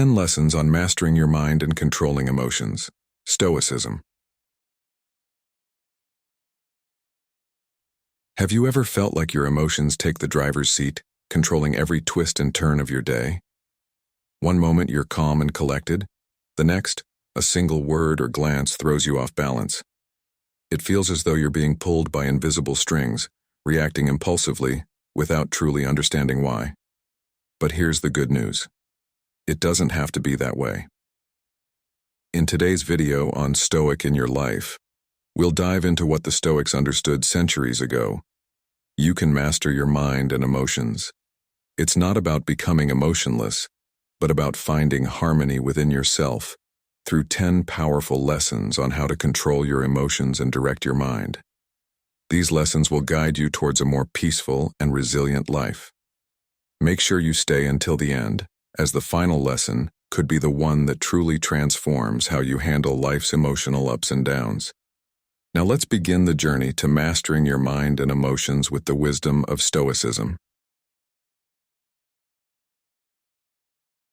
10 Lessons on Mastering Your Mind and Controlling Emotions. Stoicism. Have you ever felt like your emotions take the driver's seat, controlling every twist and turn of your day? One moment you're calm and collected, the next, a single word or glance throws you off balance. It feels as though you're being pulled by invisible strings, reacting impulsively, without truly understanding why. But here's the good news. It doesn't have to be that way. In today's video on Stoic in Your Life, we'll dive into what the Stoics understood centuries ago. You can master your mind and emotions. It's not about becoming emotionless, but about finding harmony within yourself through 10 powerful lessons on how to control your emotions and direct your mind. These lessons will guide you towards a more peaceful and resilient life. Make sure you stay until the end, as the final lesson could be the one that truly transforms how you handle life's emotional ups and downs. Now let's begin the journey to mastering your mind and emotions with the wisdom of Stoicism.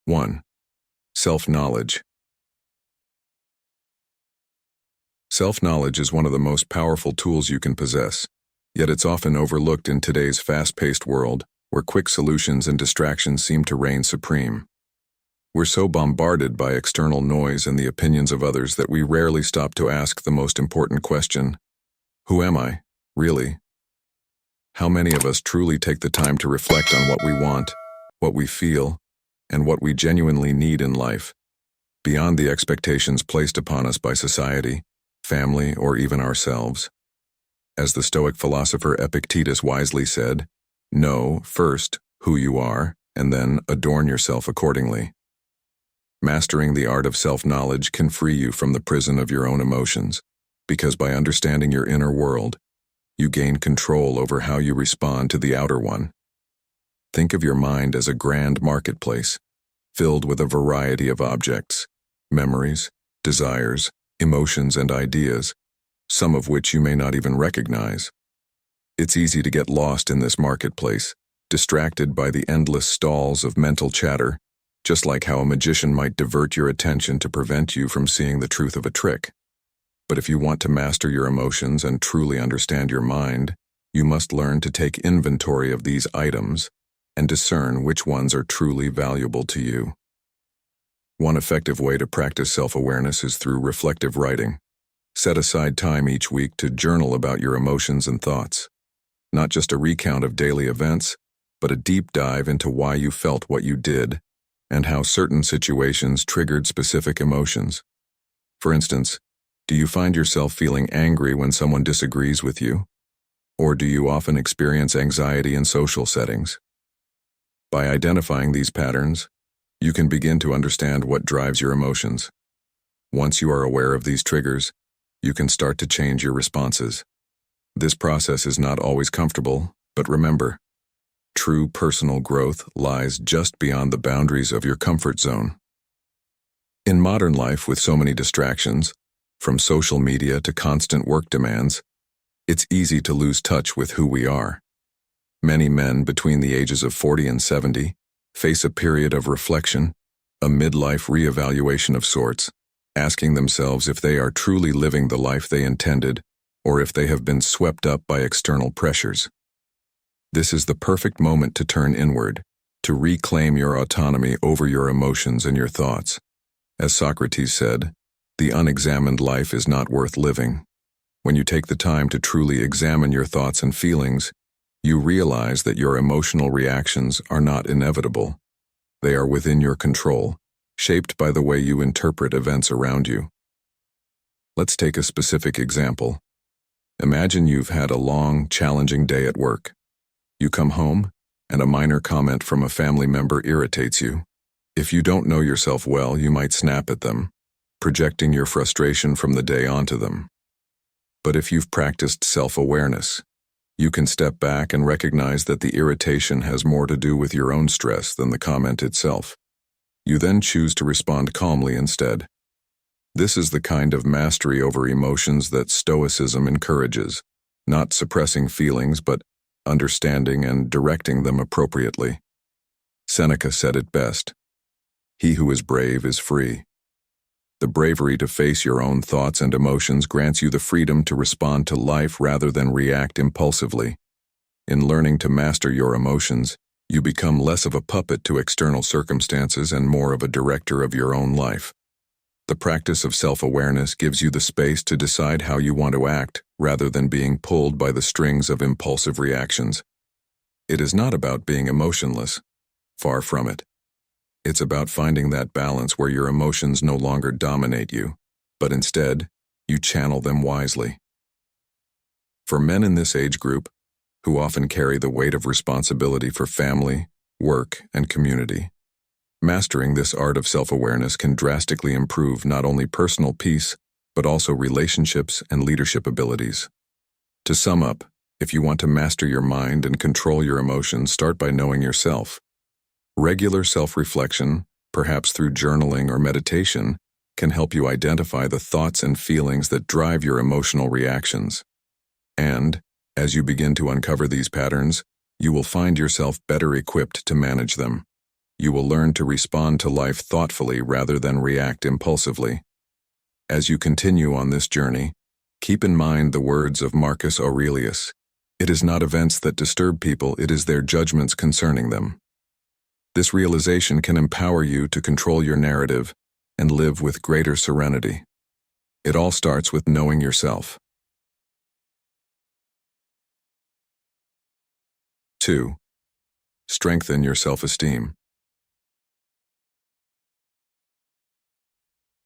1. Self-knowledge. Self-knowledge is one of the most powerful tools you can possess, yet it's often overlooked in today's fast-paced world, where quick solutions and distractions seem to reign supreme. We're so bombarded by external noise and the opinions of others that we rarely stop to ask the most important question: who am I, really? How many of us truly take the time to reflect on what we want, what we feel, and what we genuinely need in life, beyond the expectations placed upon us by society, family, or even ourselves? As the Stoic philosopher Epictetus wisely said, know, first, who you are, and then adorn yourself accordingly. Mastering the art of self-knowledge can free you from the prison of your own emotions, because by understanding your inner world, you gain control over how you respond to the outer one. Think of your mind as a grand marketplace, filled with a variety of objects, memories, desires, emotions, and ideas, some of which you may not even recognize. It's easy to get lost in this marketplace, distracted by the endless stalls of mental chatter, just like how a magician might divert your attention to prevent you from seeing the truth of a trick. But if you want to master your emotions and truly understand your mind, you must learn to take inventory of these items and discern which ones are truly valuable to you. One effective way to practice self-awareness is through reflective writing. Set aside time each week to journal about your emotions and thoughts. Not just a recount of daily events, but a deep dive into why you felt what you did and how certain situations triggered specific emotions. For instance, do you find yourself feeling angry when someone disagrees with you? Or do you often experience anxiety in social settings? By identifying these patterns, you can begin to understand what drives your emotions. Once you are aware of these triggers, you can start to change your responses. This process is not always comfortable, but remember, true personal growth lies just beyond the boundaries of your comfort zone. In modern life, with so many distractions, from social media to constant work demands, it's easy to lose touch with who we are. Many men between the ages of 40 and 70 face a period of reflection, a midlife reevaluation of sorts, asking themselves if they are truly living the life they intended or if they have been swept up by external pressures. This is the perfect moment to turn inward, to reclaim your autonomy over your emotions and your thoughts. As Socrates said, the unexamined life is not worth living. When you take the time to truly examine your thoughts and feelings, you realize that your emotional reactions are not inevitable. They are within your control, shaped by the way you interpret events around you. Let's take a specific example. Imagine you've had a long, challenging day at work. You come home, and a minor comment from a family member irritates you. If you don't know yourself well, you might snap at them, projecting your frustration from the day onto them. But if you've practiced self-awareness, you can step back and recognize that the irritation has more to do with your own stress than the comment itself. You then choose to respond calmly instead. This is the kind of mastery over emotions that Stoicism encourages, not suppressing feelings but understanding and directing them appropriately. Seneca said it best, He who is brave is free. The bravery to face your own thoughts and emotions grants you the freedom to respond to life rather than react impulsively. In learning to master your emotions, you become less of a puppet to external circumstances and more of a director of your own life. The practice of self-awareness gives you the space to decide how you want to act rather than being pulled by the strings of impulsive reactions. It is not about being emotionless. Far from it. It's about finding that balance where your emotions no longer dominate you, but instead, you channel them wisely. For men in this age group, who often carry the weight of responsibility for family, work, and community, mastering this art of self-awareness can drastically improve not only personal peace, but also relationships and leadership abilities. To sum up, if you want to master your mind and control your emotions, start by knowing yourself. Regular self-reflection, perhaps through journaling or meditation, can help you identify the thoughts and feelings that drive your emotional reactions. And, as you begin to uncover these patterns, you will find yourself better equipped to manage them. You will learn to respond to life thoughtfully rather than react impulsively. As you continue on this journey, keep in mind the words of Marcus Aurelius. It is not events that disturb people, it is their judgments concerning them. This realization can empower you to control your narrative and live with greater serenity. It all starts with knowing yourself. 2. Strengthen your self-esteem.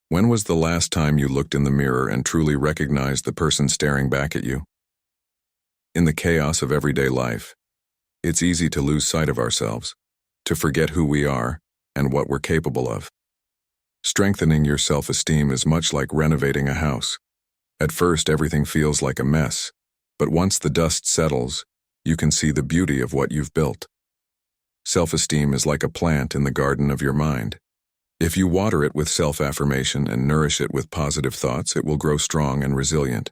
When was the last time you looked in the mirror and truly recognized the person staring back at you? In the chaos of everyday life, it's easy to lose sight of ourselves, to forget who we are and what we're capable of. Strengthening your self-esteem is much like renovating a house. At first, everything feels like a mess, but once the dust settles, you can see the beauty of what you've built. Self-esteem is like a plant in the garden of your mind. If you water it with self-affirmation and nourish it with positive thoughts, it will grow strong and resilient.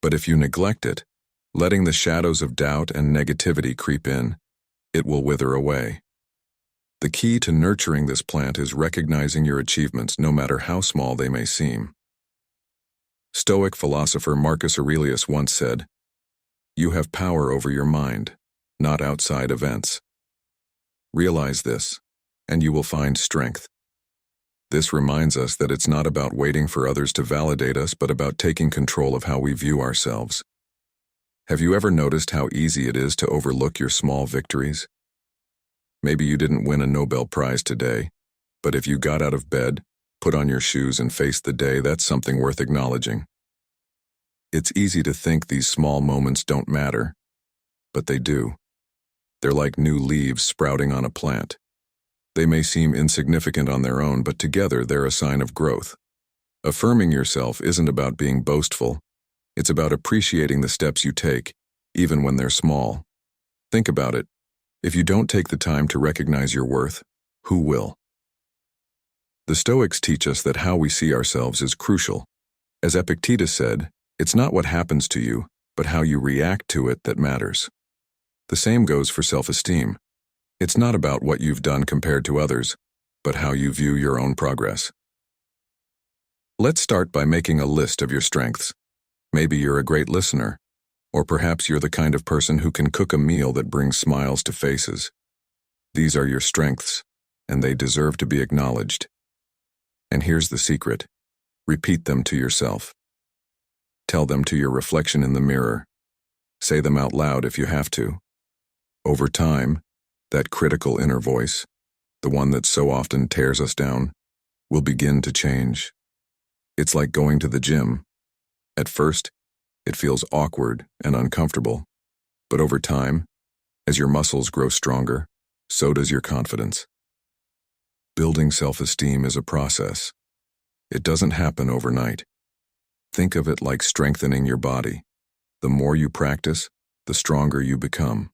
But if you neglect it, letting the shadows of doubt and negativity creep in, it will wither away. The key to nurturing this plant is recognizing your achievements, no matter how small they may seem. Stoic philosopher Marcus Aurelius once said, "You have power over your mind, not outside events." Realize this, and you will find strength. This reminds us that it's not about waiting for others to validate us, but about taking control of how we view ourselves. Have you ever noticed how easy it is to overlook your small victories? Maybe you didn't win a Nobel Prize today, but if you got out of bed, put on your shoes and faced the day, that's something worth acknowledging. It's easy to think these small moments don't matter, but they do. They're like new leaves sprouting on a plant. They may seem insignificant on their own, but together they're a sign of growth. Affirming yourself isn't about being boastful. It's about appreciating the steps you take, even when they're small. Think about it. If you don't take the time to recognize your worth, who will? The Stoics teach us that how we see ourselves is crucial. As Epictetus said, it's not what happens to you, but how you react to it that matters. The same goes for self-esteem. It's not about what you've done compared to others, but how you view your own progress. Let's start by making a list of your strengths. Maybe you're a great listener, or perhaps you're the kind of person who can cook a meal that brings smiles to faces. These are your strengths, and they deserve to be acknowledged. And here's the secret. Repeat them to yourself. Tell them to your reflection in the mirror. Say them out loud if you have to. Over time, that critical inner voice, the one that so often tears us down, will begin to change. It's like going to the gym. At first, it feels awkward and uncomfortable, but over time, as your muscles grow stronger, so does your confidence. Building self-esteem is a process. It doesn't happen overnight. Think of it like strengthening your body. The more you practice, the stronger you become.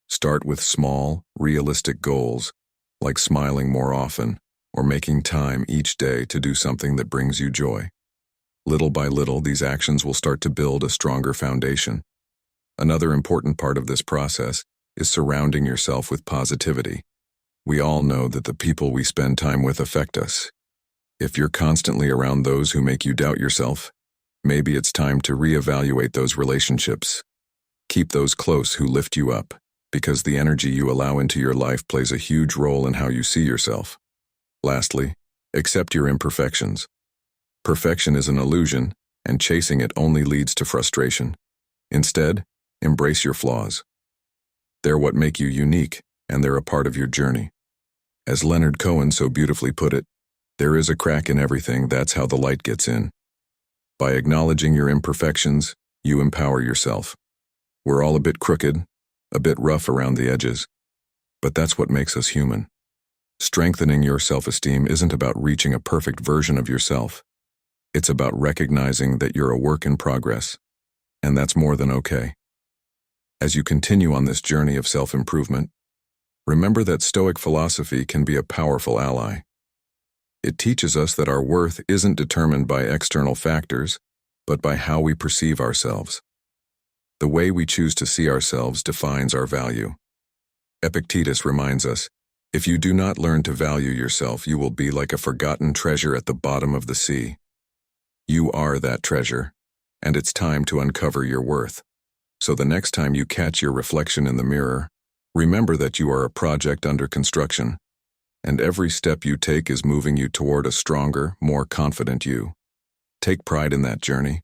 Start with small, realistic goals, like smiling more often or making time each day to do something that brings you joy. Little by little, these actions will start to build a stronger foundation. Another important part of this process is surrounding yourself with positivity. We all know that the people we spend time with affect us. If you're constantly around those who make you doubt yourself, maybe it's time to reevaluate those relationships. Keep those close who lift you up, because the energy you allow into your life plays a huge role in how you see yourself. Lastly, accept your imperfections. Perfection is an illusion, and chasing it only leads to frustration. Instead, embrace your flaws. They're what make you unique, and they're a part of your journey. As Leonard Cohen so beautifully put it, there is a crack in everything, that's how the light gets in. By acknowledging your imperfections, you empower yourself. We're all a bit crooked, a bit rough around the edges, but that's what makes us human. Strengthening your self-esteem isn't about reaching a perfect version of yourself. It's about recognizing that you're a work in progress, and that's more than okay. As you continue on this journey of self-improvement, remember that Stoic philosophy can be a powerful ally. It teaches us that our worth isn't determined by external factors, but by how we perceive ourselves. The way we choose to see ourselves defines our value. Epictetus reminds us, if you do not learn to value yourself, you will be like a forgotten treasure at the bottom of the sea. You are that treasure, and it's time to uncover your worth. So the next time you catch your reflection in the mirror, remember that you are a project under construction, and every step you take is moving you toward a stronger, more confident you. Take pride in that journey,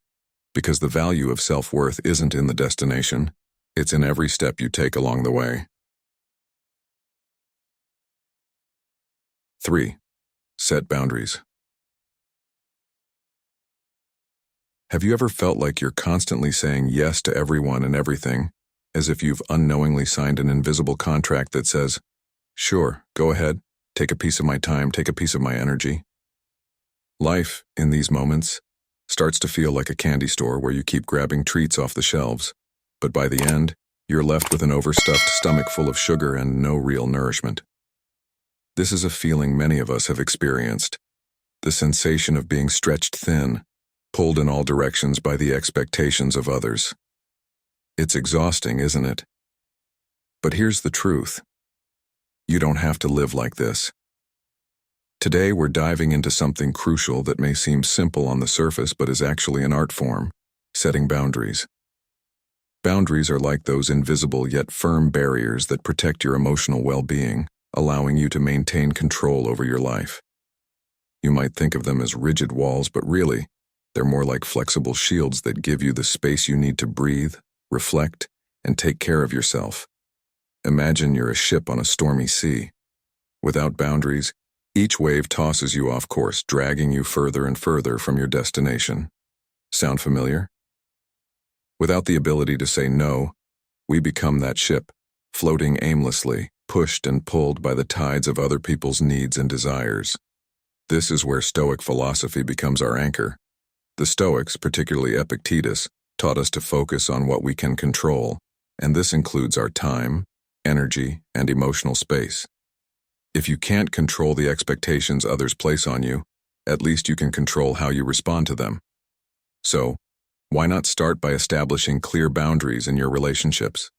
because the value of self-worth isn't in the destination, it's in every step you take along the way. 3. Set boundaries. Have you ever felt like you're constantly saying yes to everyone and everything, as if you've unknowingly signed an invisible contract that says, "Sure, go ahead, take a piece of my time, take a piece of my energy"? Life, in these moments, starts to feel like a candy store where you keep grabbing treats off the shelves, but by the end, you're left with an overstuffed stomach full of sugar and no real nourishment. This is a feeling many of us have experienced, the sensation of being stretched thin, pulled in all directions by the expectations of others. It's exhausting, isn't it? But here's the truth. You don't have to live like this. Today we're diving into something crucial that may seem simple on the surface but is actually an art form: setting boundaries. Boundaries are like those invisible yet firm barriers that protect your emotional well-being, allowing you to maintain control over your life. You might think of them as rigid walls, but really, they're more like flexible shields that give you the space you need to breathe, reflect, and take care of yourself. Imagine you're a ship on a stormy sea. Without boundaries, each wave tosses you off course, dragging you further and further from your destination. Sound familiar? Without the ability to say no, we become that ship, floating aimlessly, pushed and pulled by the tides of other people's needs and desires. This is where Stoic philosophy becomes our anchor. The Stoics, particularly Epictetus, taught us to focus on what we can control, and this includes our time, energy, and emotional space. If you can't control the expectations others place on you, at least you can control how you respond to them. So, why not start by establishing clear boundaries in your relationships?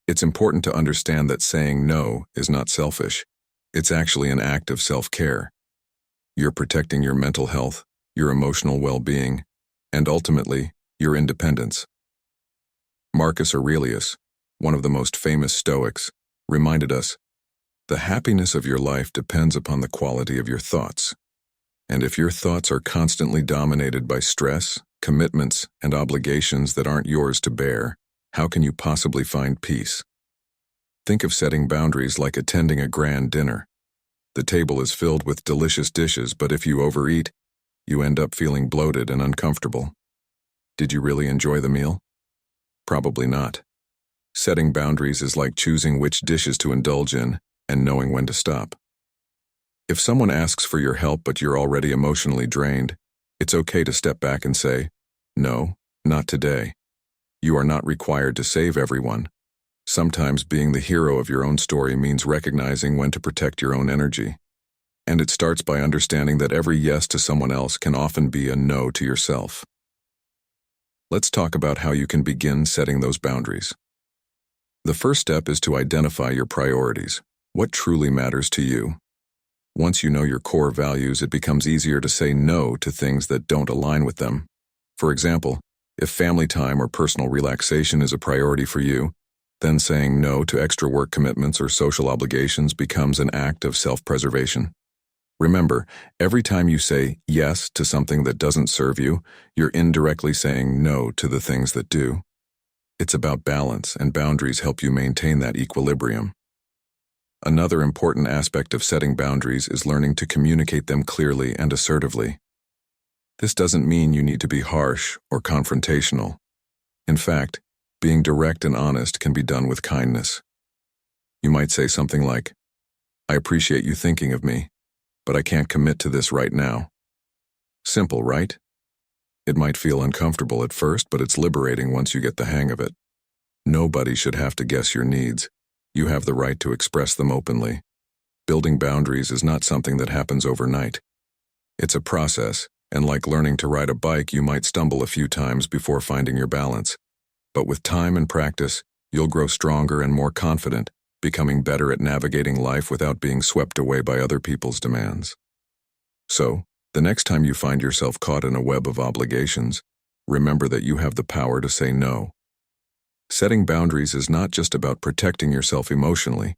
It's important to understand that saying no is not selfish. It's actually an act of self-care. You're protecting your mental health, your emotional well-being, and ultimately, your independence. Marcus Aurelius, one of the most famous Stoics, reminded us, "The happiness of your life depends upon the quality of your thoughts. And if your thoughts are constantly dominated by stress, commitments, and obligations that aren't yours to bear, how can you possibly find peace?" Think of setting boundaries like attending a grand dinner. The table is filled with delicious dishes, but if you overeat, you end up feeling bloated and uncomfortable. Did you really enjoy the meal? Probably not. Setting boundaries is like choosing which dishes to indulge in and knowing when to stop. If someone asks for your help but you're already emotionally drained, it's okay to step back and say, "No, not today." You are not required to save everyone. Sometimes being the hero of your own story means recognizing when to protect your own energy. And it starts by understanding that every yes to someone else can often be a no to yourself. Let's talk about how you can begin setting those boundaries. The first step is to identify your priorities. What truly matters to you? Once you know your core values, it becomes easier to say no to things that don't align with them. For example, if family time or personal relaxation is a priority for you, then saying no to extra work commitments or social obligations becomes an act of self-preservation. Remember, every time you say yes to something that doesn't serve you, you're indirectly saying no to the things that do. It's about balance, and boundaries help you maintain that equilibrium. Another important aspect of setting boundaries is learning to communicate them clearly and assertively. This doesn't mean you need to be harsh or confrontational. In fact, being direct and honest can be done with kindness. You might say something like, "I appreciate you thinking of me, but I can't commit to this right now." Simple, right? It might feel uncomfortable at first, but it's liberating once you get the hang of it. Nobody should have to guess your needs. You have the right to express them openly. Building boundaries is not something that happens overnight. It's a process, and like learning to ride a bike, you might stumble a few times before finding your balance. But with time and practice, you'll grow stronger and more confident, becoming better at navigating life without being swept away by other people's demands. So, the next time you find yourself caught in a web of obligations, remember that you have the power to say no. Setting boundaries is not just about protecting yourself emotionally.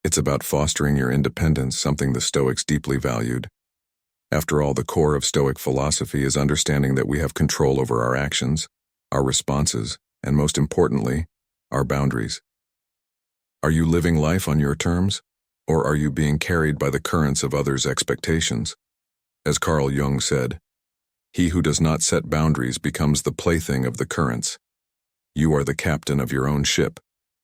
It's about fostering your independence, something the Stoics deeply valued. After all, the core of Stoic philosophy is understanding that we have control over our actions, our responses, and most importantly, our boundaries. Are you living life on your terms, or are you being carried by the currents of others' expectations? As Carl Jung said, "He who does not set boundaries becomes the plaything of the currents." You are the captain of your own ship,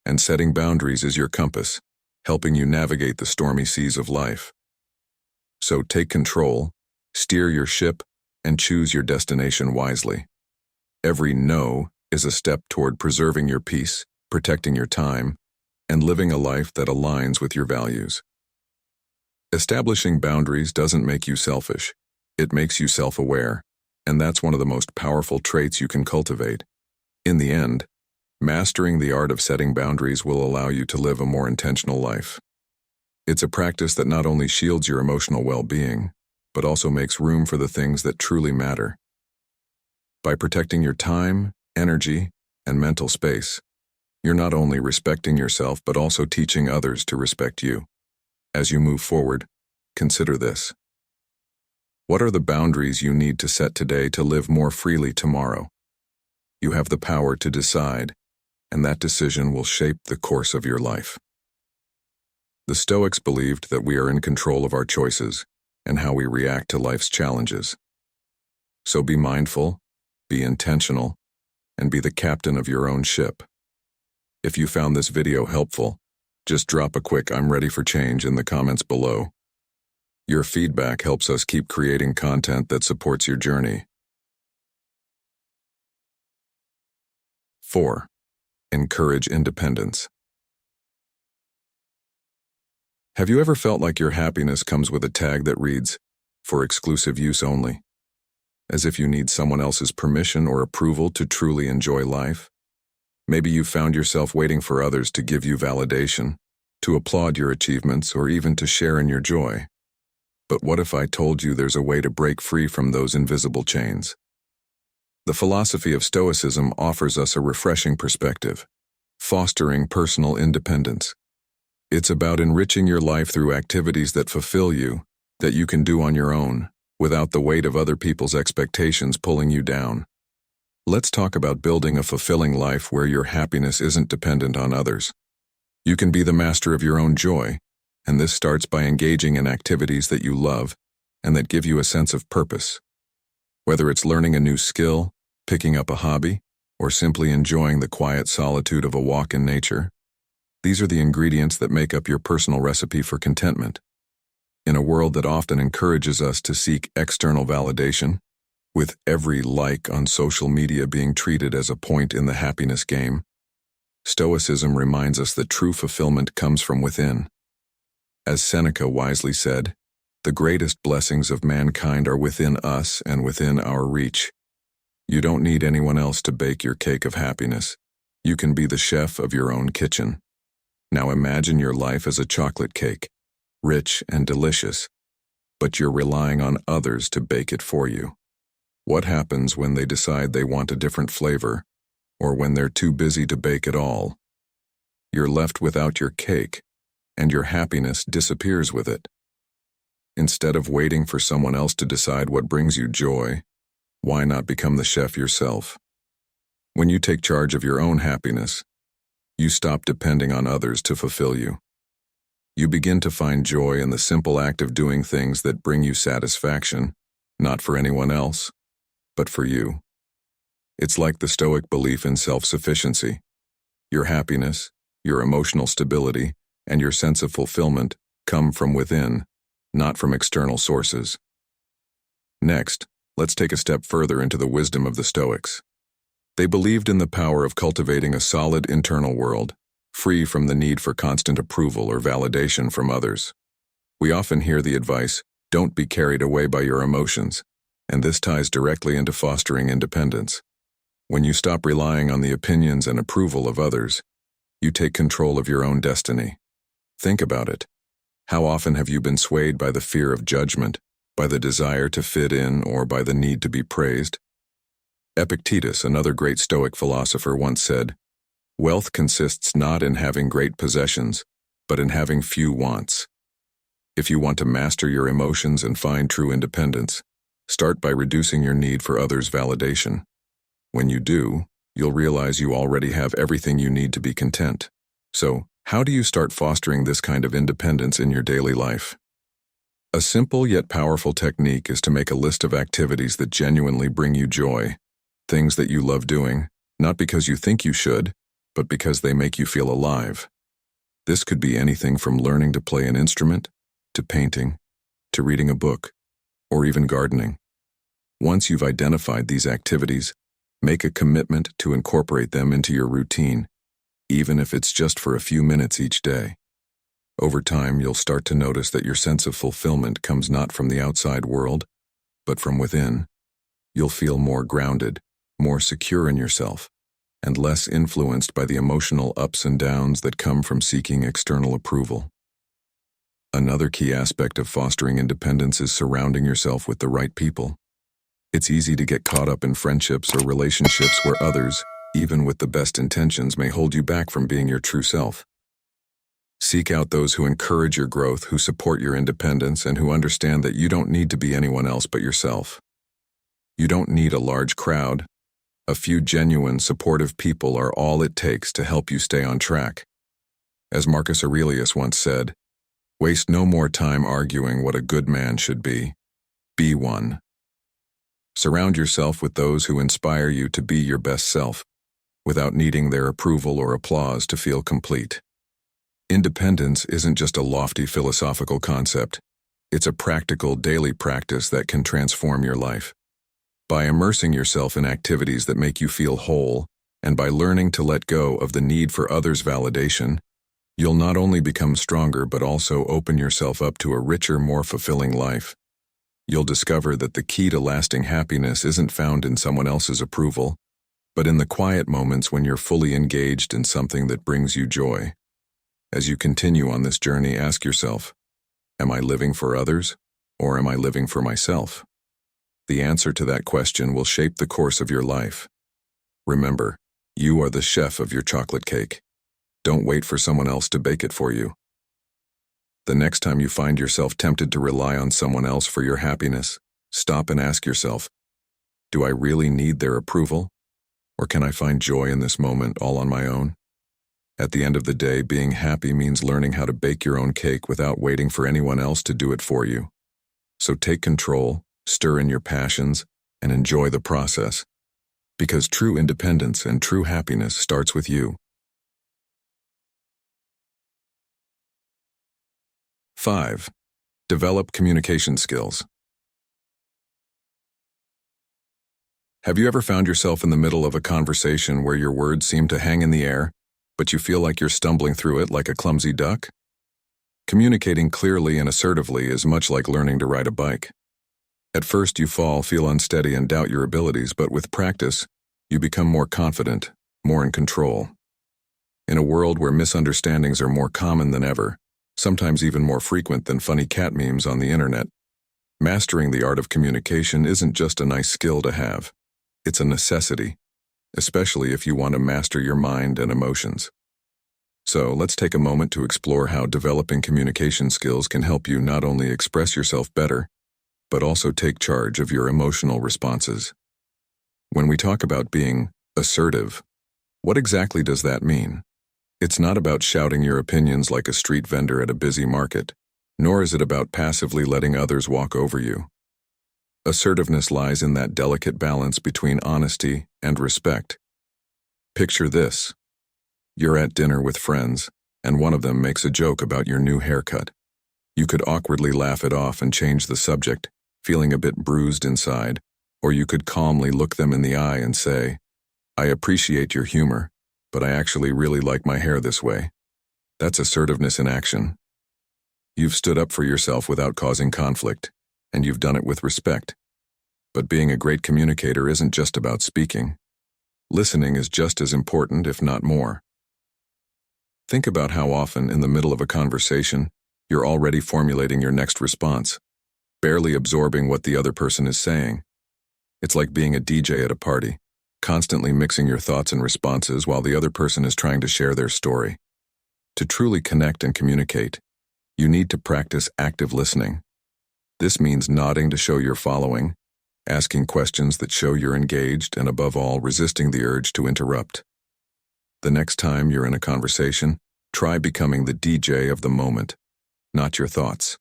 and setting boundaries is your compass, helping you navigate the stormy seas of life. So take control, steer your ship, and choose your destination wisely. Every no is a step toward preserving your peace, protecting your time, and living a life that aligns with your values. Establishing boundaries doesn't make you selfish. It makes you self-aware, and that's one of the most powerful traits you can cultivate. In the end, mastering the art of setting boundaries will allow you to live a more intentional life. It's a practice that not only shields your emotional well-being, but also makes room for the things that truly matter. By protecting your time, energy, and mental space, you're not only respecting yourself but also teaching others to respect you. As you move forward, consider this. What are the boundaries you need to set today to live more freely tomorrow? You have the power to decide, and that decision will shape the course of your life. The Stoics believed that we are in control of our choices and how we react to life's challenges. So be mindful, be intentional, and be the captain of your own ship. If you found this video helpful, just drop a quick "I'm ready for change" in the comments below. Your feedback helps us keep creating content that supports your journey. 4. Encourage independence. Have you ever felt like your happiness comes with a tag that reads, "For exclusive use only"? As if you need someone else's permission or approval to truly enjoy life? Maybe you found yourself waiting for others to give you validation, to applaud your achievements, or even to share in your joy. But what if I told you there's a way to break free from those invisible chains? The philosophy of Stoicism offers us a refreshing perspective, fostering personal independence. It's about enriching your life through activities that fulfill you, that you can do on your own, without the weight of other people's expectations pulling you down. Let's talk about building a fulfilling life where your happiness isn't dependent on others. You can be the master of your own joy, and this starts by engaging in activities that you love and that give you a sense of purpose. Whether it's learning a new skill, picking up a hobby, or simply enjoying the quiet solitude of a walk in nature, these are the ingredients that make up your personal recipe for contentment. In a world that often encourages us to seek external validation, with every like on social media being treated as a point in the happiness game, Stoicism reminds us that true fulfillment comes from within. As Seneca wisely said, "The greatest blessings of mankind are within us and within our reach." You don't need anyone else to bake your cake of happiness. You can be the chef of your own kitchen. Now imagine your life as a chocolate cake, rich and delicious, but you're relying on others to bake it for you. What happens when they decide they want a different flavor, or when they're too busy to bake at all? You're left without your cake, and your happiness disappears with it. Instead of waiting for someone else to decide what brings you joy, why not become the chef yourself? When you take charge of your own happiness, you stop depending on others to fulfill you. You begin to find joy in the simple act of doing things that bring you satisfaction, not for anyone else, but for you. It's like the Stoic belief in self-sufficiency. Your happiness, your emotional stability, and your sense of fulfillment come from within, not from external sources. Next, let's take a step further into the wisdom of the Stoics. They believed in the power of cultivating a solid internal world, free from the need for constant approval or validation from others. We often hear the advice, don't be carried away by your emotions, and this ties directly into fostering independence. When you stop relying on the opinions and approval of others, you take control of your own destiny. Think about it. How often have you been swayed by the fear of judgment, by the desire to fit in, or by the need to be praised? Epictetus, another great Stoic philosopher, once said, "Wealth consists not in having great possessions, but in having few wants." If you want to master your emotions and find true independence, start by reducing your need for others' validation. When you do, you'll realize you already have everything you need to be content. So, how do you start fostering this kind of independence in your daily life? A simple yet powerful technique is to make a list of activities that genuinely bring you joy, things that you love doing, not because you think you should, but because they make you feel alive. This could be anything from learning to play an instrument, to painting, to reading a book, or even gardening. Once you've identified these activities, make a commitment to incorporate them into your routine, even if it's just for a few minutes each day. Over time, you'll start to notice that your sense of fulfillment comes not from the outside world, but from within. You'll feel more grounded, more secure in yourself, and less influenced by the emotional ups and downs that come from seeking external approval. Another key aspect of fostering independence is surrounding yourself with the right people. It's easy to get caught up in friendships or relationships where others, even with the best intentions, may hold you back from being your true self. Seek out those who encourage your growth, who support your independence, and who understand that you don't need to be anyone else but yourself. You don't need a large crowd. A few genuine, supportive people are all it takes to help you stay on track. As Marcus Aurelius once said, "Waste no more time arguing what a good man should be. Be one." Surround yourself with those who inspire you to be your best self, without needing their approval or applause to feel complete. Independence isn't just a lofty philosophical concept. It's a practical daily practice that can transform your life. By immersing yourself in activities that make you feel whole, and by learning to let go of the need for others' validation, you'll not only become stronger but also open yourself up to a richer, more fulfilling life. You'll discover that the key to lasting happiness isn't found in someone else's approval, but in the quiet moments when you're fully engaged in something that brings you joy. As you continue on this journey, ask yourself, am I living for others, or am I living for myself? The answer to that question will shape the course of your life. Remember, you are the chef of your chocolate cake. Don't wait for someone else to bake it for you. The next time you find yourself tempted to rely on someone else for your happiness, stop and ask yourself, do I really need their approval? Or can I find joy in this moment all on my own? At the end of the day, being happy means learning how to bake your own cake without waiting for anyone else to do it for you. So take control, stir in your passions, and enjoy the process. Because true independence and true happiness starts with you. 5. Develop communication skills. Have you ever found yourself in the middle of a conversation where your words seem to hang in the air, but you feel like you're stumbling through it like a clumsy duck? Communicating clearly and assertively is much like learning to ride a bike. At first you fall, feel unsteady, and doubt your abilities, but with practice, you become more confident, more in control. In a world where misunderstandings are more common than ever, sometimes even more frequent than funny cat memes on the internet, mastering the art of communication isn't just a nice skill to have. It's a necessity, especially if you want to master your mind and emotions. So let's take a moment to explore how developing communication skills can help you not only express yourself better, but also take charge of your emotional responses. When we talk about being assertive, what exactly does that mean? It's not about shouting your opinions like a street vendor at a busy market, nor is it about passively letting others walk over you. Assertiveness lies in that delicate balance between honesty and respect. Picture this. You're at dinner with friends, and one of them makes a joke about your new haircut. You could awkwardly laugh it off and change the subject, feeling a bit bruised inside, or you could calmly look them in the eye and say, "I appreciate your humor, but I actually really like my hair this way." That's assertiveness in action. You've stood up for yourself without causing conflict, and you've done it with respect. But being a great communicator isn't just about speaking. Listening is just as important, if not more. Think about how often, in the middle of a conversation, you're already formulating your next response, barely absorbing what the other person is saying. It's like being a DJ at a party, constantly mixing your thoughts and responses while the other person is trying to share their story. To truly connect and communicate, you need to practice active listening. This means nodding to show you're following, asking questions that show you're engaged, and above all, resisting the urge to interrupt. The next time you're in a conversation, try becoming the DJ of the moment, not your thoughts.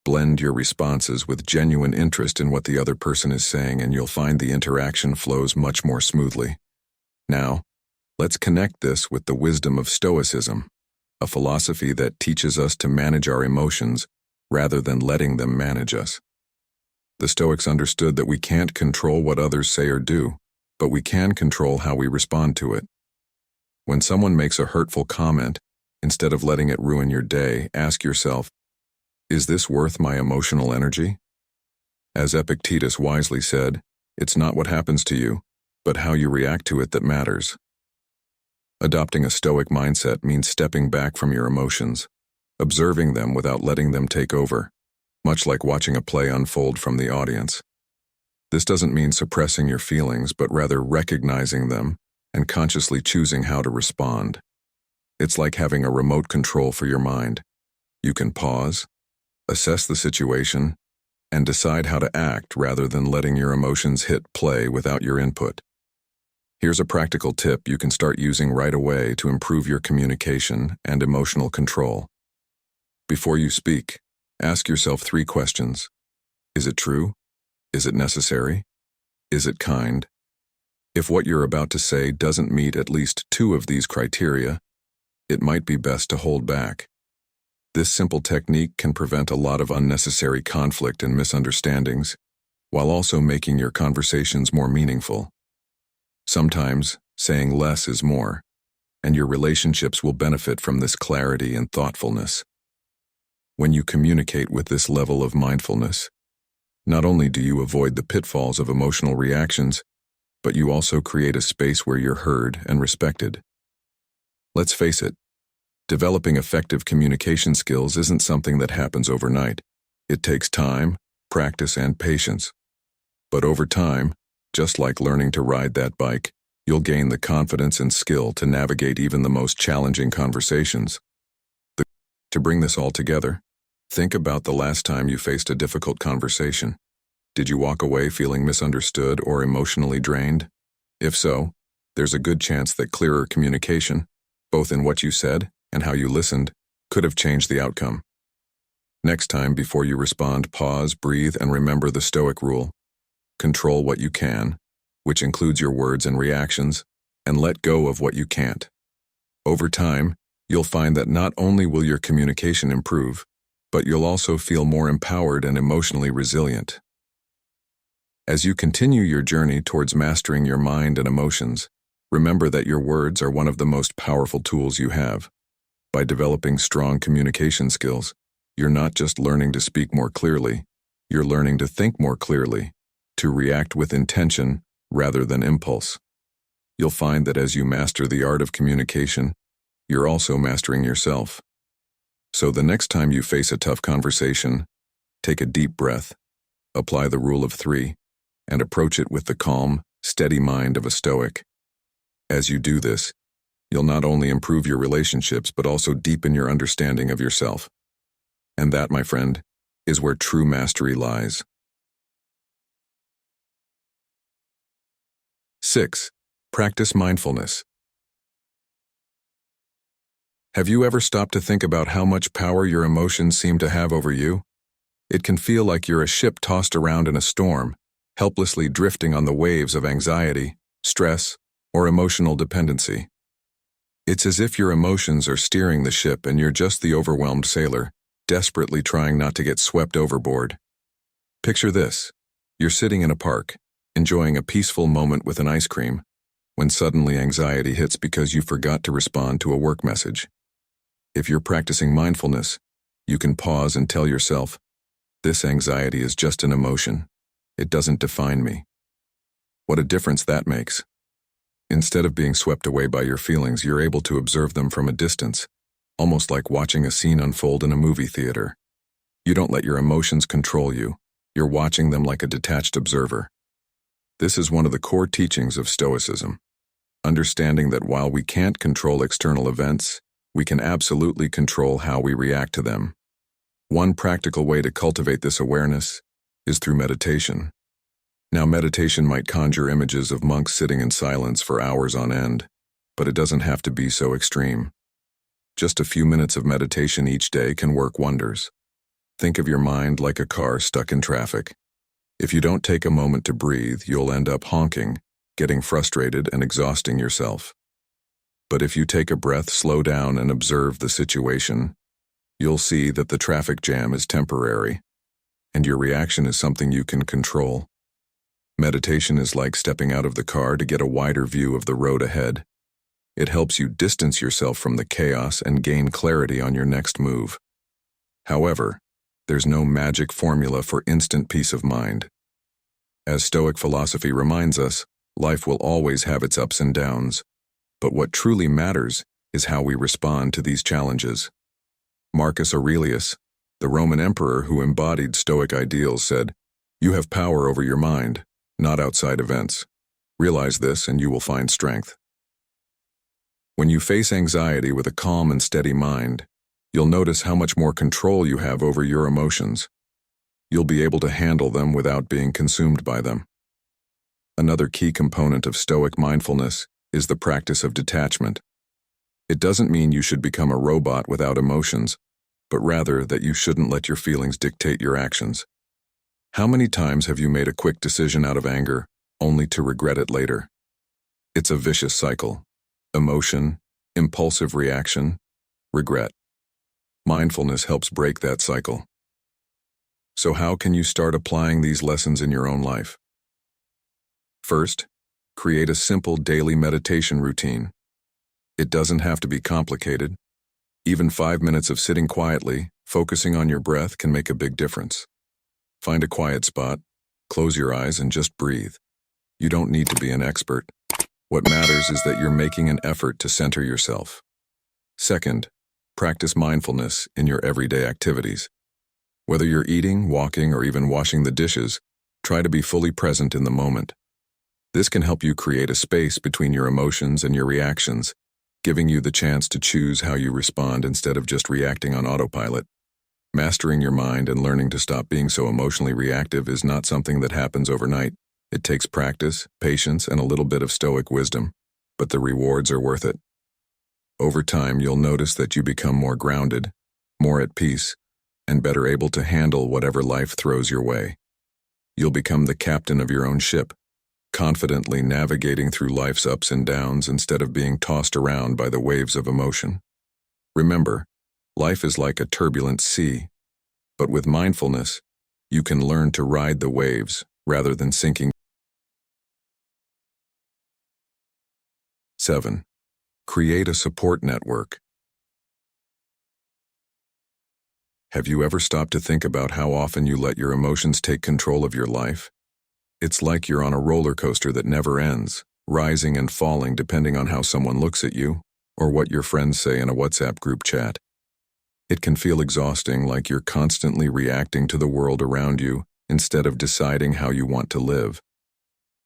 Blend your responses with genuine interest in what the other person is saying, and you'll find the interaction flows much more smoothly. Now, let's connect this with the wisdom of Stoicism, a philosophy that teaches us to manage our emotions rather than letting them manage us. The Stoics understood that we can't control what others say or do, but we can control how we respond to it. When someone makes a hurtful comment, instead of letting it ruin your day, ask yourself, is this worth my emotional energy? As Epictetus wisely said, it's not what happens to you, but how you react to it that matters. Adopting a Stoic mindset means stepping back from your emotions, observing them without letting them take over, much like watching a play unfold from the audience. This doesn't mean suppressing your feelings, but rather recognizing them and consciously choosing how to respond. It's like having a remote control for your mind. You can pause, assess the situation, and decide how to act rather than letting your emotions hit play without your input. Here's a practical tip you can start using right away to improve your communication and emotional control. Before you speak, ask yourself 3 questions. Is it true? Is it necessary? Is it kind? If what you're about to say doesn't meet at least 2 of these criteria, it might be best to hold back. This simple technique can prevent a lot of unnecessary conflict and misunderstandings, while also making your conversations more meaningful. Sometimes, saying less is more, and your relationships will benefit from this clarity and thoughtfulness. When you communicate with this level of mindfulness, not only do you avoid the pitfalls of emotional reactions, but you also create a space where you're heard and respected. Let's face it, developing effective communication skills isn't something that happens overnight. It takes time, practice, and patience. But over time, just like learning to ride that bike, you'll gain the confidence and skill to navigate even the most challenging conversations. To bring this all together, think about the last time you faced a difficult conversation. Did you walk away feeling misunderstood or emotionally drained? If so, there's a good chance that clearer communication, both in what you said and how you listened, could have changed the outcome. Next time, before you respond, pause, breathe, and remember the Stoic rule. Control what you can, which includes your words and reactions, and let go of what you can't. Over time, you'll find that not only will your communication improve, but you'll also feel more empowered and emotionally resilient. As you continue your journey towards mastering your mind and emotions, remember that your words are one of the most powerful tools you have. By developing strong communication skills, you're not just learning to speak more clearly, you're learning to think more clearly, to react with intention rather than impulse. You'll find that as you master the art of communication, you're also mastering yourself. So the next time you face a tough conversation, take a deep breath, apply the rule of 3, and approach it with the calm, steady mind of a Stoic. As you do this, you'll not only improve your relationships but also deepen your understanding of yourself. And that, my friend, is where true mastery lies. 6. Practice mindfulness. Have you ever stopped to think about how much power your emotions seem to have over you? It can feel like you're a ship tossed around in a storm, helplessly drifting on the waves of anxiety, stress, or emotional dependency. It's as if your emotions are steering the ship and you're just the overwhelmed sailor, desperately trying not to get swept overboard. Picture this. You're sitting in a park, enjoying a peaceful moment with an ice cream, when suddenly anxiety hits because you forgot to respond to a work message. If you're practicing mindfulness, you can pause and tell yourself, this anxiety is just an emotion. It doesn't define me. What a difference that makes. Instead of being swept away by your feelings, you're able to observe them from a distance, almost like watching a scene unfold in a movie theater. You don't let your emotions control you. You're watching them like a detached observer. This is one of the core teachings of Stoicism, understanding that while we can't control external events, we can absolutely control how we react to them. One practical way to cultivate this awareness is through meditation. Now, meditation might conjure images of monks sitting in silence for hours on end, but it doesn't have to be so extreme. Just a few minutes of meditation each day can work wonders. Think of your mind like a car stuck in traffic. If you don't take a moment to breathe, you'll end up honking, getting frustrated and exhausting yourself. But if you take a breath, slow down, and observe the situation, you'll see that the traffic jam is temporary, and your reaction is something you can control. Meditation is like stepping out of the car to get a wider view of the road ahead. It helps you distance yourself from the chaos and gain clarity on your next move. However, there's no magic formula for instant peace of mind. As Stoic philosophy reminds us, life will always have its ups and downs, but what truly matters is how we respond to these challenges. Marcus Aurelius, the Roman emperor who embodied Stoic ideals, said, "You have power over your mind, not outside events. Realize this and you will find strength." When you face anxiety with a calm and steady mind, you'll notice how much more control you have over your emotions. You'll be able to handle them without being consumed by them. Another key component of Stoic mindfulness is the practice of detachment. It doesn't mean you should become a robot without emotions, but rather that you shouldn't let your feelings dictate your actions. How many times have you made a quick decision out of anger, only to regret it later? It's a vicious cycle. Emotion, impulsive reaction, regret. Mindfulness helps break that cycle. So how can you start applying these lessons in your own life? First, create a simple daily meditation routine. It doesn't have to be complicated. Even 5 minutes of sitting quietly, focusing on your breath can make a big difference. Find a quiet spot, close your eyes, and just breathe. You don't need to be an expert. What matters is that you're making an effort to center yourself. Second, practice mindfulness in your everyday activities. Whether you're eating, walking, or even washing the dishes, try to be fully present in the moment. This can help you create a space between your emotions and your reactions, giving you the chance to choose how you respond instead of just reacting on autopilot. Mastering your mind and learning to stop being so emotionally reactive is not something that happens overnight. It takes practice, patience, and a little bit of Stoic wisdom, but the rewards are worth it. Over time, you'll notice that you become more grounded, more at peace, and better able to handle whatever life throws your way. You'll become the captain of your own ship, confidently navigating through life's ups and downs instead of being tossed around by the waves of emotion. Remember, life is like a turbulent sea, but with mindfulness, you can learn to ride the waves rather than sinking. 7. Create a support network. Have you ever stopped to think about how often you let your emotions take control of your life? It's like you're on a roller coaster that never ends, rising and falling depending on how someone looks at you, or what your friends say in a WhatsApp group chat. It can feel exhausting, like you're constantly reacting to the world around you instead of deciding how you want to live.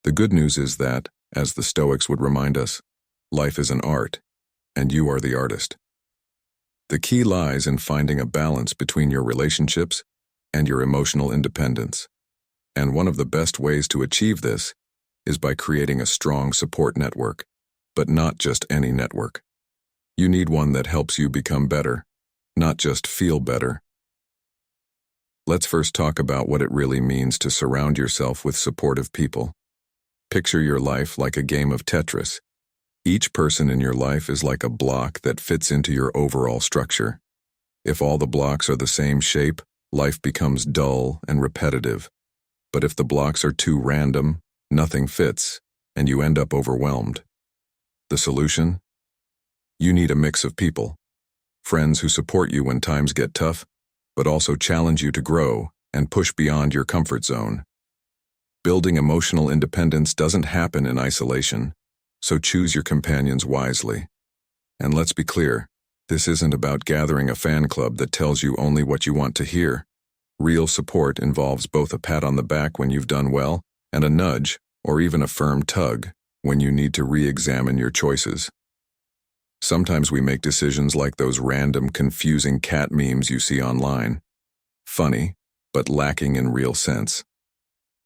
The good news is that, as the Stoics would remind us, life is an art, and you are the artist. The key lies in finding a balance between your relationships and your emotional independence. And one of the best ways to achieve this is by creating a strong support network, but not just any network. You need one that helps you become better, not just feel better. Let's first talk about what it really means to surround yourself with supportive people. Picture your life like a game of Tetris. Each person in your life is like a block that fits into your overall structure. If all the blocks are the same shape, life becomes dull and repetitive. But if the blocks are too random, nothing fits, and you end up overwhelmed. The solution? You need a mix of people. Friends who support you when times get tough, but also challenge you to grow and push beyond your comfort zone. Building emotional independence doesn't happen in isolation, so choose your companions wisely. And let's be clear, this isn't about gathering a fan club that tells you only what you want to hear. Real support involves both a pat on the back when you've done well and a nudge, or even a firm tug, when you need to re-examine your choices. Sometimes we make decisions like those random, confusing cat memes you see online. Funny, but lacking in real sense.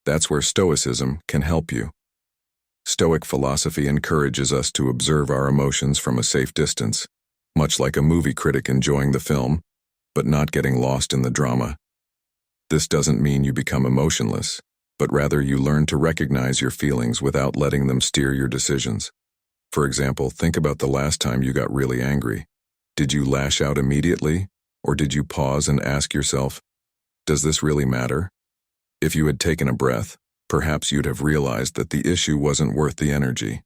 That's where Stoicism can help you. Stoic philosophy encourages us to observe our emotions from a safe distance, much like a movie critic enjoying the film, but not getting lost in the drama. This doesn't mean you become emotionless, but rather you learn to recognize your feelings without letting them steer your decisions. For example, think about the last time you got really angry. Did you lash out immediately, or did you pause and ask yourself, does this really matter? If you had taken a breath, perhaps you'd have realized that the issue wasn't worth the energy.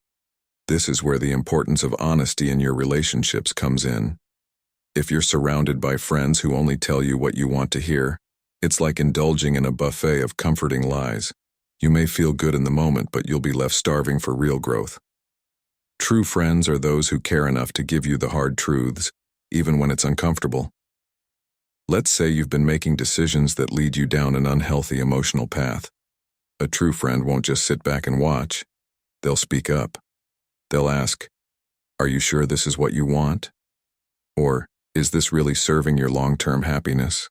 This is where the importance of honesty in your relationships comes in. If you're surrounded by friends who only tell you what you want to hear, it's like indulging in a buffet of comforting lies. You may feel good in the moment, but you'll be left starving for real growth. True friends are those who care enough to give you the hard truths, even when it's uncomfortable. Let's say you've been making decisions that lead you down an unhealthy emotional path. A true friend won't just sit back and watch. They'll speak up. They'll ask, are you sure this is what you want? Or, is this really serving your long-term happiness?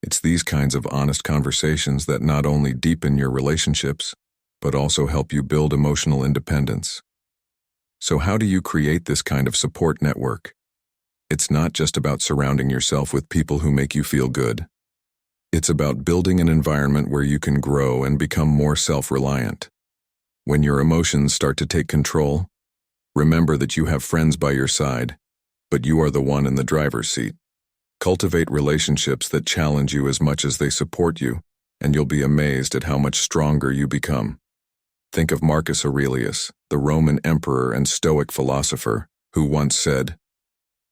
It's these kinds of honest conversations that not only deepen your relationships, but also help you build emotional independence. So how do you create this kind of support network? It's not just about surrounding yourself with people who make you feel good. It's about building an environment where you can grow and become more self-reliant. When your emotions start to take control, remember that you have friends by your side, but you are the one in the driver's seat. Cultivate relationships that challenge you as much as they support you, and you'll be amazed at how much stronger you become. Think of Marcus Aurelius, the Roman emperor and Stoic philosopher, who once said,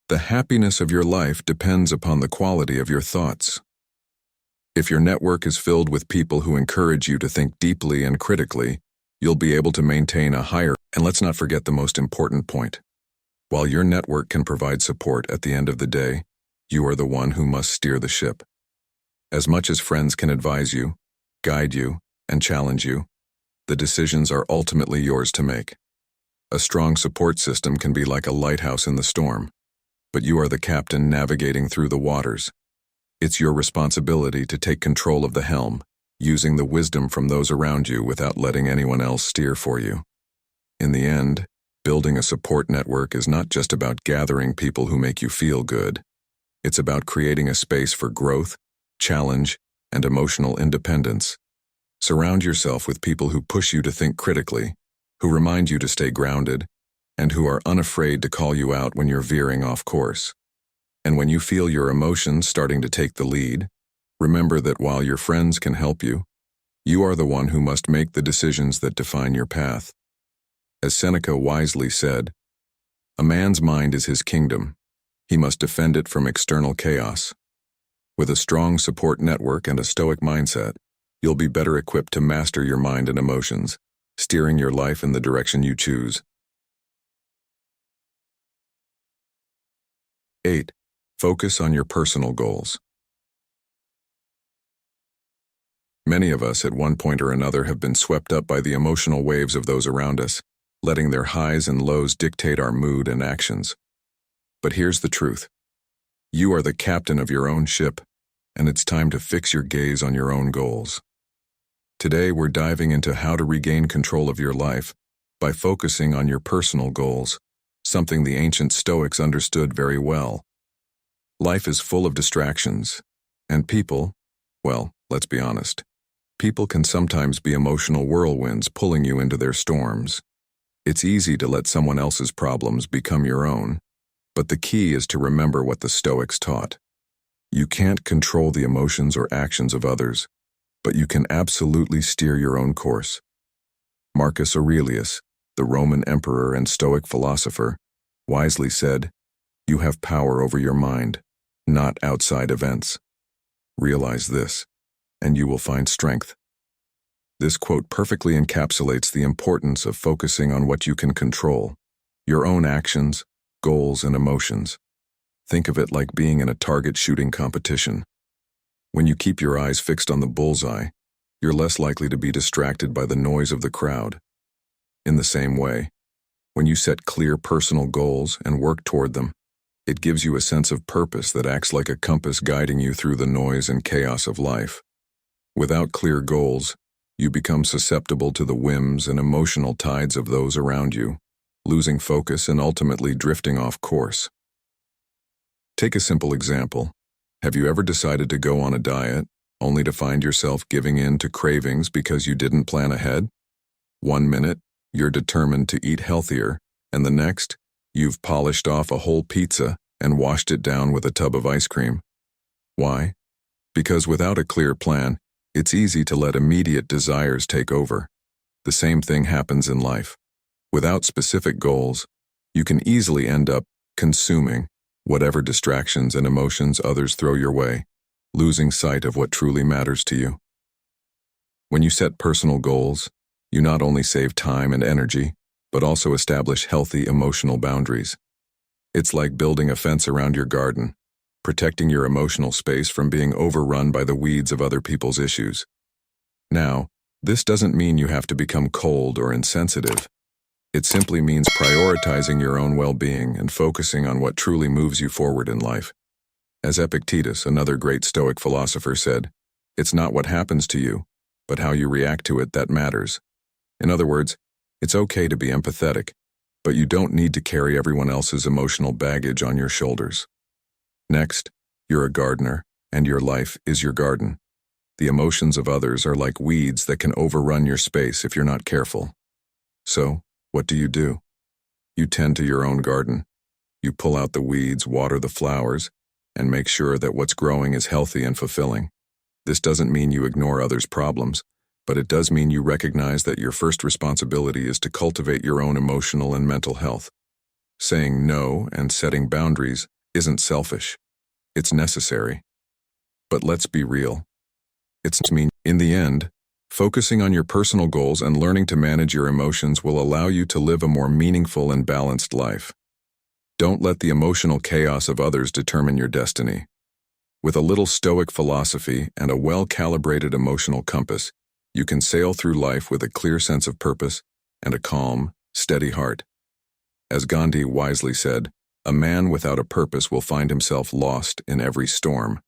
"The happiness of your life depends upon the quality of your thoughts." If your network is filled with people who encourage you to think deeply and critically, you'll be able to maintain a higher, and let's not forget the most important point. While your network can provide support, at the end of the day, you are the one who must steer the ship. As much as friends can advise you, guide you, and challenge you, the decisions are ultimately yours to make. A strong support system can be like a lighthouse in the storm, but you are the captain navigating through the waters. It's your responsibility to take control of the helm, using the wisdom from those around you without letting anyone else steer for you. In the end, building a support network is not just about gathering people who make you feel good. It's about creating a space for growth, challenge, and emotional independence. Surround yourself with people who push you to think critically, who remind you to stay grounded, and who are unafraid to call you out when you're veering off course. And when you feel your emotions starting to take the lead, remember that while your friends can help you, you are the one who must make the decisions that define your path. As Seneca wisely said, "A man's mind is his kingdom. He must defend it from external chaos." With a strong support network and a stoic mindset, you'll be better equipped to master your mind and emotions, steering your life in the direction you choose. 8. Focus on your personal goals. Many of us at one point or another have been swept up by the emotional waves of those around us, letting their highs and lows dictate our mood and actions. But here's the truth. You are the captain of your own ship, and it's time to fix your gaze on your own goals. Today we're diving into how to regain control of your life by focusing on your personal goals, something the ancient Stoics understood very well. Life is full of distractions, and people, well, let's be honest, people can sometimes be emotional whirlwinds pulling you into their storms. It's easy to let someone else's problems become your own, but the key is to remember what the Stoics taught. You can't control the emotions or actions of others, but you can absolutely steer your own course. Marcus Aurelius, the Roman emperor and Stoic philosopher, wisely said, "You have power over your mind, not outside events. Realize this, and you will find strength." This quote perfectly encapsulates the importance of focusing on what you can control, your own actions, goals, and emotions. Think of it like being in a target shooting competition. When you keep your eyes fixed on the bullseye, you're less likely to be distracted by the noise of the crowd. In the same way, when you set clear personal goals and work toward them, it gives you a sense of purpose that acts like a compass guiding you through the noise and chaos of life. Without clear goals, you become susceptible to the whims and emotional tides of those around you, losing focus and ultimately drifting off course. Take a simple example. Have you ever decided to go on a diet, only to find yourself giving in to cravings because you didn't plan ahead? One minute, you're determined to eat healthier, and the next, you've polished off a whole pizza and washed it down with a tub of ice cream. Why? Because without a clear plan, it's easy to let immediate desires take over. The same thing happens in life. Without specific goals, you can easily end up consuming whatever distractions and emotions others throw your way, losing sight of what truly matters to you. When you set personal goals, you not only save time and energy, but also establish healthy emotional boundaries. It's like building a fence around your garden, protecting your emotional space from being overrun by the weeds of other people's issues. Now, this doesn't mean you have to become cold or insensitive. It simply means prioritizing your own well-being and focusing on what truly moves you forward in life. As Epictetus, another great Stoic philosopher, said, "It's not what happens to you, but how you react to it that matters." In other words, it's okay to be empathetic, but you don't need to carry everyone else's emotional baggage on your shoulders. Next, you're a gardener, and your life is your garden. The emotions of others are like weeds that can overrun your space if you're not careful. So, what do? You tend to your own garden. You pull out the weeds, water the flowers, and make sure that what's growing is healthy and fulfilling. This doesn't mean you ignore others' problems, but it does mean you recognize that your first responsibility is to cultivate your own emotional and mental health. Saying no and setting boundaries isn't selfish. It's necessary. But let's be real. In the end, focusing on your personal goals and learning to manage your emotions will allow you to live a more meaningful and balanced life. Don't let the emotional chaos of others determine your destiny. With a little Stoic philosophy and a well-calibrated emotional compass, you can sail through life with a clear sense of purpose and a calm, steady heart. As Gandhi wisely said, "A man without a purpose will find himself lost in every storm."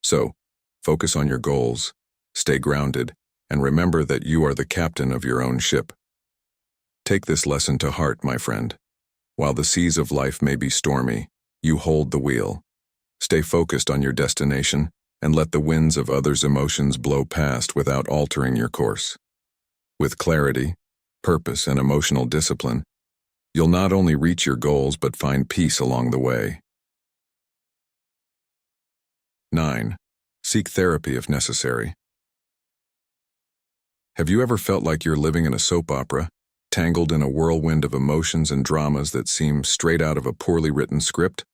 So, focus on your goals, stay grounded, and remember that you are the captain of your own ship. Take this lesson to heart, my friend. While the seas of life may be stormy, you hold the wheel. Stay focused on your destination and let the winds of others' emotions blow past without altering your course. With clarity, purpose, and emotional discipline, you'll not only reach your goals but find peace along the way. 9. Seek therapy if necessary. Have you ever felt like you're living in a soap opera, tangled in a whirlwind of emotions and dramas that seem straight out of a poorly written script?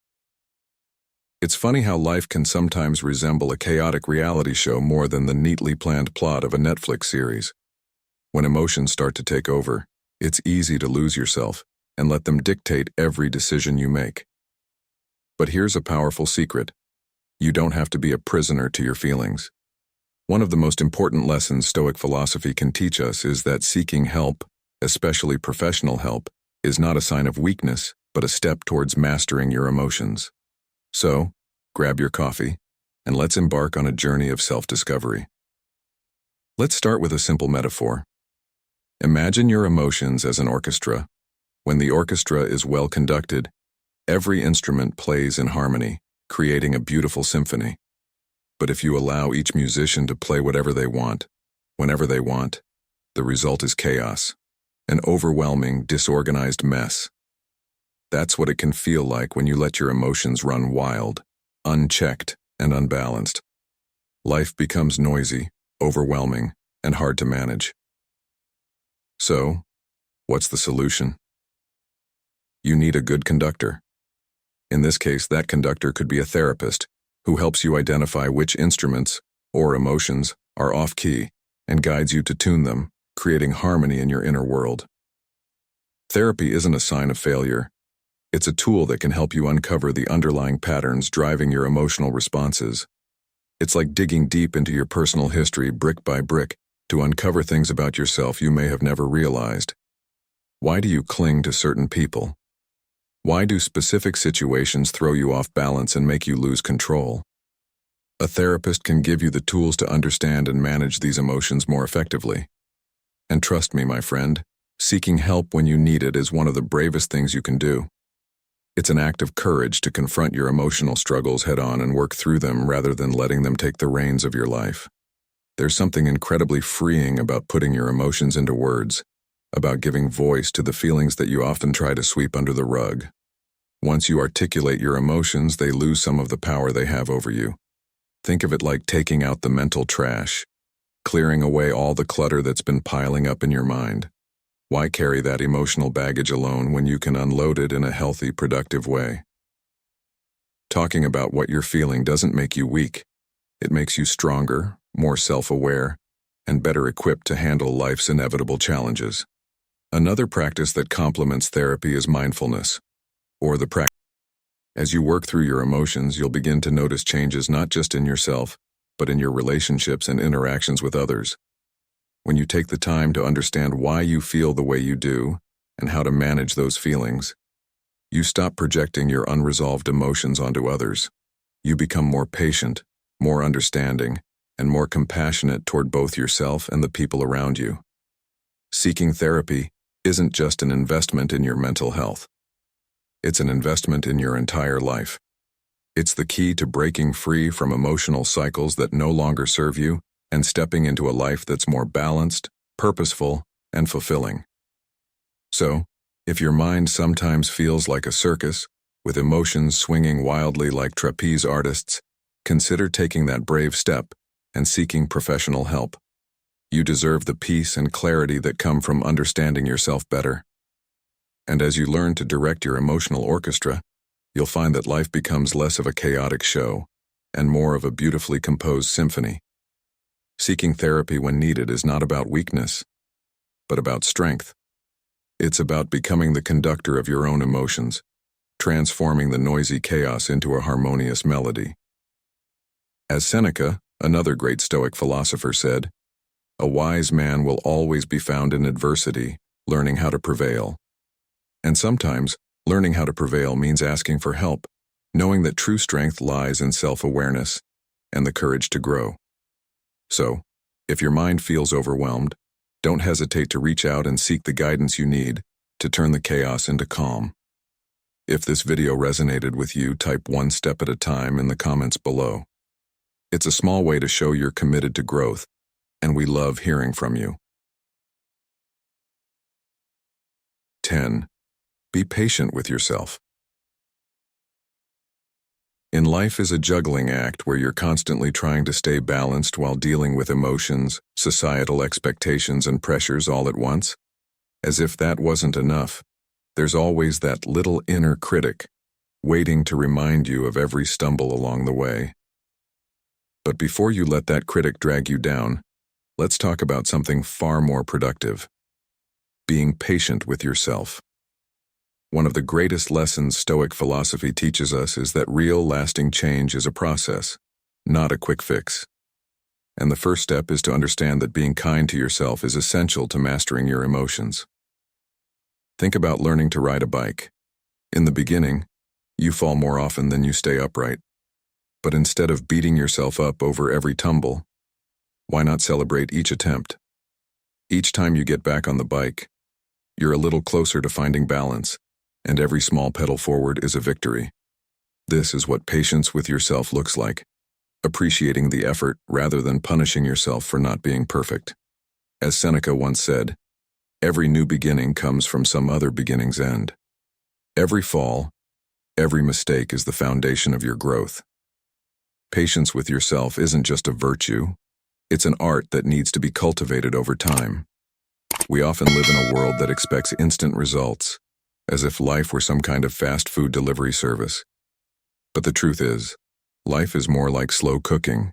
It's funny how life can sometimes resemble a chaotic reality show more than the neatly planned plot of a Netflix series. When emotions start to take over, it's easy to lose yourself and let them dictate every decision you make. But here's a powerful secret. You don't have to be a prisoner to your feelings. One of the most important lessons Stoic philosophy can teach us is that seeking help, especially professional help, is not a sign of weakness, but a step towards mastering your emotions. So, grab your coffee, and let's embark on a journey of self-discovery. Let's start with a simple metaphor. Imagine your emotions as an orchestra. When the orchestra is well conducted, every instrument plays in harmony, creating a beautiful symphony. But if you allow each musician to play whatever they want, whenever they want, the result is chaos, an overwhelming, disorganized mess. That's what it can feel like when you let your emotions run wild, unchecked, and unbalanced. Life becomes noisy, overwhelming, and hard to manage. So, what's the solution? You need a good conductor. In this case, that conductor could be a therapist who helps you identify which instruments or emotions are off-key and guides you to tune them, creating harmony in your inner world. Therapy isn't a sign of failure. It's a tool that can help you uncover the underlying patterns driving your emotional responses. It's like digging deep into your personal history brick by brick to uncover things about yourself you may have never realized. Why do you cling to certain people? Why do specific situations throw you off balance and make you lose control? A therapist can give you the tools to understand and manage these emotions more effectively. And trust me, my friend, seeking help when you need it is one of the bravest things you can do. It's an act of courage to confront your emotional struggles head-on and work through them rather than letting them take the reins of your life. There's something incredibly freeing about putting your emotions into words, about giving voice to the feelings that you often try to sweep under the rug. Once you articulate your emotions, they lose some of the power they have over you. Think of it like taking out the mental trash, clearing away all the clutter that's been piling up in your mind. Why carry that emotional baggage alone when you can unload it in a healthy, productive way? Talking about what you're feeling doesn't make you weak. It makes you stronger, more self-aware, and better equipped to handle life's inevitable challenges. Another practice that complements therapy is mindfulness, or the practice. As you work through your emotions, you'll begin to notice changes not just in yourself, but in your relationships and interactions with others. When you take the time to understand why you feel the way you do and how to manage those feelings, you stop projecting your unresolved emotions onto others. You become more patient, more understanding, and more compassionate toward both yourself and the people around you. Seeking therapy isn't just an investment in your mental health. It's an investment in your entire life. It's the key to breaking free from emotional cycles that no longer serve you and stepping into a life that's more balanced, purposeful, and fulfilling. So, if your mind sometimes feels like a circus, with emotions swinging wildly like trapeze artists, consider taking that brave step and seeking professional help. You deserve the peace and clarity that come from understanding yourself better. And as you learn to direct your emotional orchestra, you'll find that life becomes less of a chaotic show and more of a beautifully composed symphony. Seeking therapy when needed is not about weakness, but about strength. It's about becoming the conductor of your own emotions, transforming the noisy chaos into a harmonious melody. As Seneca, another great Stoic philosopher, said, "A wise man will always be found in adversity, learning how to prevail." And sometimes, learning how to prevail means asking for help, knowing that true strength lies in self-awareness and the courage to grow. So, if your mind feels overwhelmed, don't hesitate to reach out and seek the guidance you need to turn the chaos into calm. If this video resonated with you, type one step at a time in the comments below. It's a small way to show you're committed to growth, and we love hearing from you. 10. Be patient with yourself. In life is a juggling act where you're constantly trying to stay balanced while dealing with emotions, societal expectations, and pressures all at once. As if that wasn't enough, there's always that little inner critic, waiting to remind you of every stumble along the way. But before you let that critic drag you down, let's talk about something far more productive: being patient with yourself. One of the greatest lessons Stoic philosophy teaches us is that real, lasting change is a process, not a quick fix. And the first step is to understand that being kind to yourself is essential to mastering your emotions. Think about learning to ride a bike. In the beginning, you fall more often than you stay upright. But instead of beating yourself up over every tumble, why not celebrate each attempt? Each time you get back on the bike, you're a little closer to finding balance, and every small pedal forward is a victory. This is what patience with yourself looks like, appreciating the effort rather than punishing yourself for not being perfect. As Seneca once said, every new beginning comes from some other beginning's end. Every fall, every mistake is the foundation of your growth. Patience with yourself isn't just a virtue, it's an art that needs to be cultivated over time. We often live in a world that expects instant results, as if life were some kind of fast food delivery service. But the truth is, life is more like slow cooking,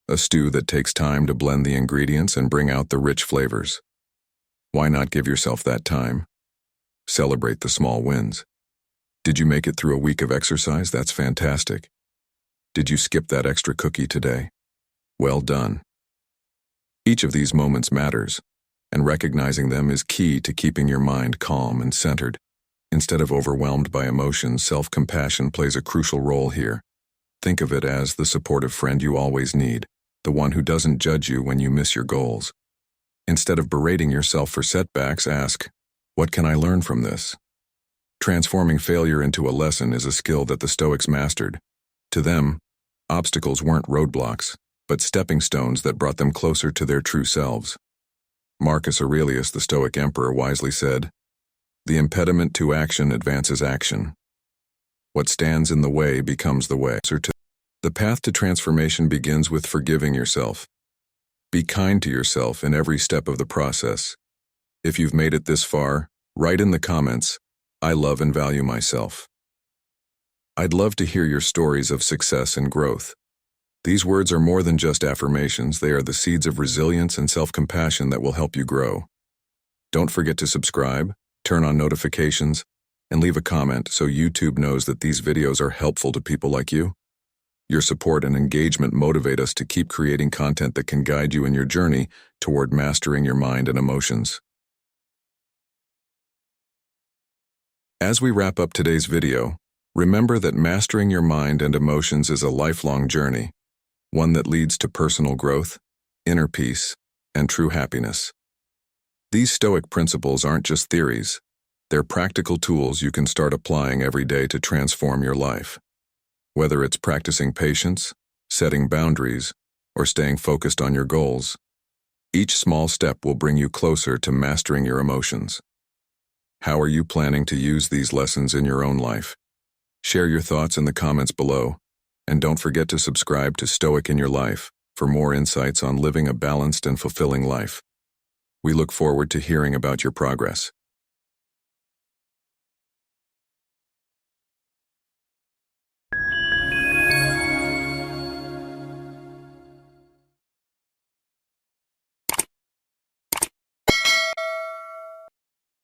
a stew that takes time to blend the ingredients and bring out the rich flavors. Why not give yourself that time? Celebrate the small wins. Did you make it through a week of exercise? That's fantastic. Did you skip that extra cookie today? Well done. Each of these moments matters, and recognizing them is key to keeping your mind calm and centered. Instead of overwhelmed by emotions, self-compassion plays a crucial role here. Think of it as the supportive friend you always need, the one who doesn't judge you when you miss your goals. Instead of berating yourself for setbacks, ask, what can I learn from this? Transforming failure into a lesson is a skill that the Stoics mastered. To them, obstacles weren't roadblocks, but stepping stones that brought them closer to their true selves. Marcus Aurelius, the Stoic emperor, wisely said, "The impediment to action advances action. What stands in the way becomes the way." The path to transformation begins with forgiving yourself. Be kind to yourself in every step of the process. If you've made it this far, write in the comments, "I love and value myself." I'd love to hear your stories of success and growth. These words are more than just affirmations, they are the seeds of resilience and self-compassion that will help you grow. Don't forget to subscribe, turn on notifications, and leave a comment so YouTube knows that these videos are helpful to people like you. Your support and engagement motivate us to keep creating content that can guide you in your journey toward mastering your mind and emotions. As we wrap up today's video, remember that mastering your mind and emotions is a lifelong journey, one that leads to personal growth, inner peace, and true happiness. These Stoic principles aren't just theories, they're practical tools you can start applying every day to transform your life. Whether it's practicing patience, setting boundaries, or staying focused on your goals, each small step will bring you closer to mastering your emotions. How are you planning to use these lessons in your own life? Share your thoughts in the comments below, and don't forget to subscribe to Stoic In Your Life for more insights on living a balanced and fulfilling life. We look forward to hearing about your progress.